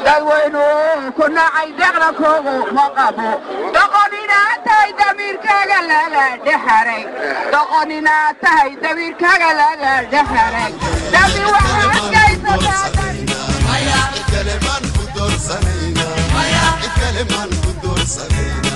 dadweynu kuna caydaqlakogu maqabo doqonina tahay damiirkaaga laga dhaxaray doqonina tahay damiirkaaga laga dhaxaray dambi waxaad gaysataa maya kaliman ku doorsanayna maya kaliman ku doorsanayna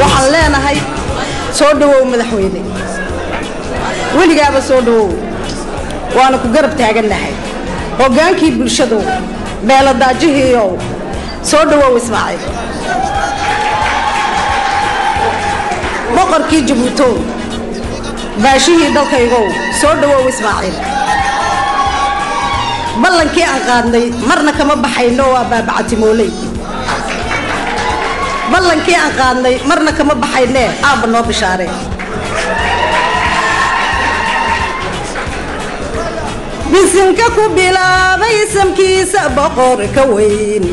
waxaan leenahay soo dhawow madaxweyne weligaaba soo dhawow waana ku garab taagannahay hogaankii bulshadu beeladaajihiiow soo dhawow ismaaciil boqorkii jabuutow baashihii dalkaygow soo dhawow ismaaciil ballankii aan qaadnay marna kama baxayno waa baabacatimooley ballankii aan qaadnay marna kama baxaynee aabba noo bishaare bisinka ku bilaabay samkiisa boqorka weyn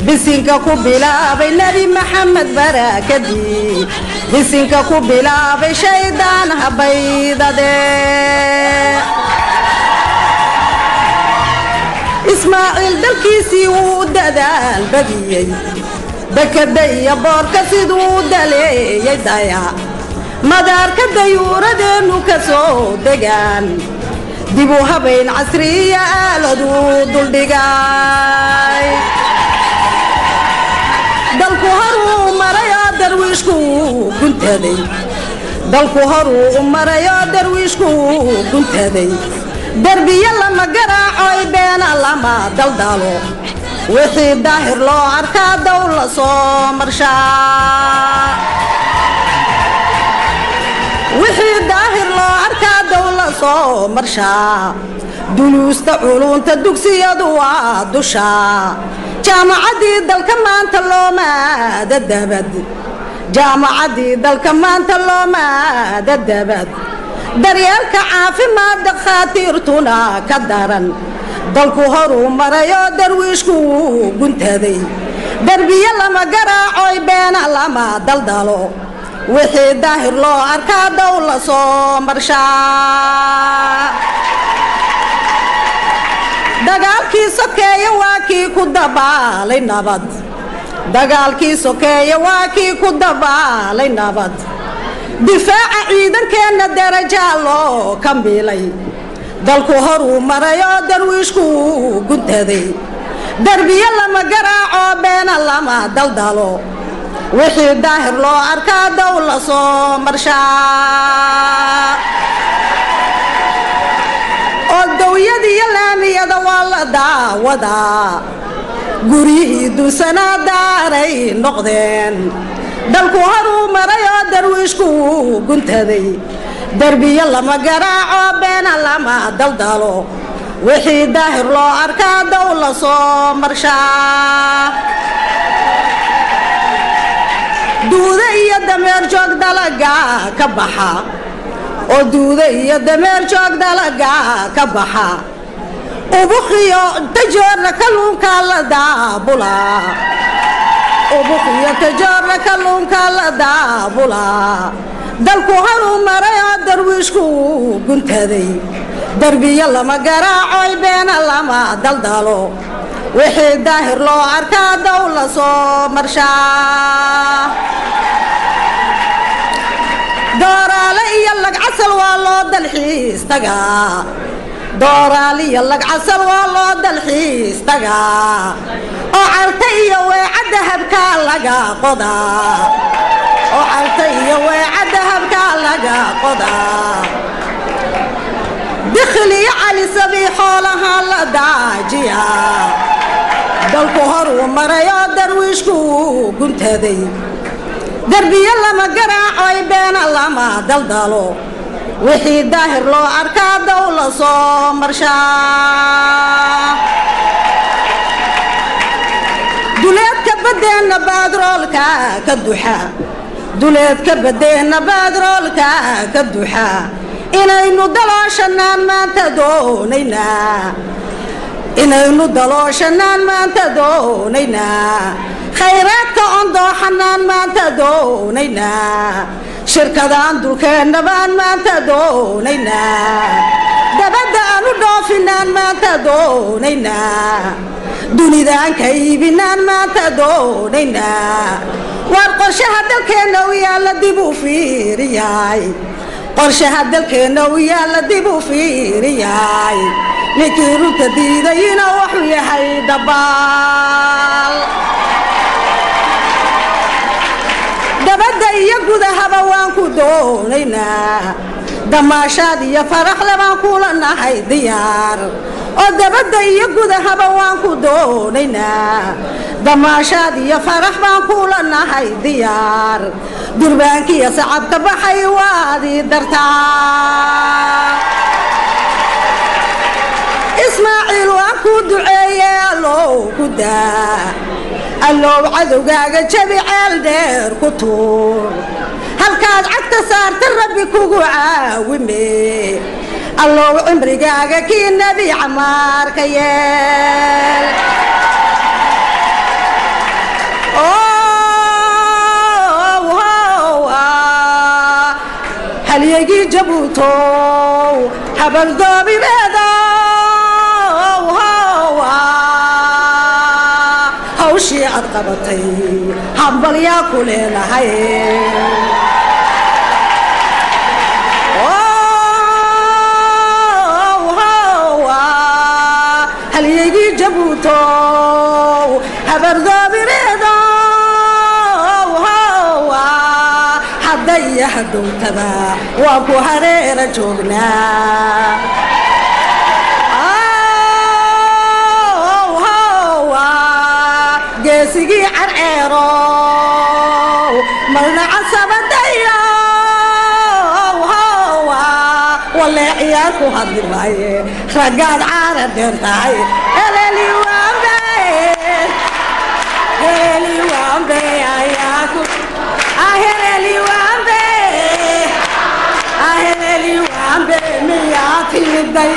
bisinka ku bilaabay nebi maxamed barakadii bisinka ku bilaabay shaydaan habaydade ismaaciil dalkiisii wuu dadaal badiyey dekada iyo boorka siduu daleeyay daya madaarka dayuuradeenu ka soo degaan dib u habayn casriya aaladuu duldhigay dalku horuu marayoo darwiishku guntaday dalku horuu marayoo darwiishku guntaday derbiya lama garaacoy beena lama daldalo wixii daahir loo arkaa dawla soo marshaa wixii daahir loo arkaa dawla soo marshaa duluusta culunta dugsiyadu waa dusha jaamacaddii dalka maanta loomaada dabad jaamacaddii dalka maanta loomaada dabad daryeelka caafimaad dhakhaatiirtuna ka daran dalku horuu marayoo darwiishku guntaday derbiya lama garaacoy beena lama daldalo wixii daahir loo arkaa dawla soo marshaa dagaalkii sokeeye waa kii ku dabaalay nabad dagaalkii sokeeye waa kii ku dabaalay nabad difaaca ciidankeenna darajaa loo kambilay dalku horuu marayoo darwiishku guntaday derbiya lama garaaco beena lama daldalo wixii daahir loo arkaa dawla soo marshaa oo dawyadiiyo laamiyada waa la daawadaa guryihii dunsanaa daaray noqdeen dalku horuu marayoo darwiishku guntaday derbiya lama garaaco beena lama daldalo wixii daahir loo arkaa dawla soo marshaa duuda iyo dameer joog dalaga ka baxa oo duuda iyo dameer joog dalaga ka baxa ubuqiyo tajoorna kalluunka la daabula ubuqiyo tajoorna kalluunka la daabula dalku horuu marayoo darwiishku guntaday derbiya lama garaacoy beena lama daldalo wixii daahir loo arkaa dawla soo marshaa dooraale iyo lagcad عسل والله دلحيس تقا دورالي لك عسل والله دلحيس تقا وعلتي وعدها بكالقا قضا وعلتي وعدها بكالقا قضا دخلي علي صبيح لها لداجيا دلكو هرو مريا درويشكو كنت هذي دربي يلا ما قراعي بين الله ما دلدلو وحي داهر لو أركا دولة صومرشا دوليت كبدين بادرولكا كالدوحا دوليت كبدين بادرولكا كالدوحا إنaynu dalooshanaan maanta doonaynaa inaynu dalooshanaan maanta doonaynaa khayraadka on dooxanaan maanta doonaynaa shirkadaan dulkeenna baan maanta doonaynaa dabadda aanu dhoofinaan maanta doonaynaa dunidaan ka iibinaan maanta doonaynaa waar qorshaha dalkeenna u yaalla dib u fiiriyay qorshaha dalkeenna u yaalla dib u fiiriyay ninkii runta diidayina wuxuu yahay dabaal dabadda iyo gudahaba waan ku doonaynaa damaashaad iyo faraxle baan kula nahay diyaar oo dabadda iyo gudahaba waan ku doonaynaa damaashaad iyo farax baan kula nahay diyaar durbaankiya sacabka baxay waadi dartaa ismaaciil waan ku duceeyey allow ku daa allow cadowgaaga jabi ceel dheer ku tuur halkaad cagta saarta rabbi kugu caawime allow cimrigaaga kii nebi camaar ka yeel halyagii jabuutow habaldoobibeeda hawshii aad qabatay hambalyaa ku leenahay halyagii jabuutow habaldoobibeeda hadaya hadowtada waan ku hareera joognaa geesigii carceero marna casabadayo walle ciyaar ku hadli maaye raggaad caana dheer tahay heleli waambe ayaa ku aheli waambe miyaa timiday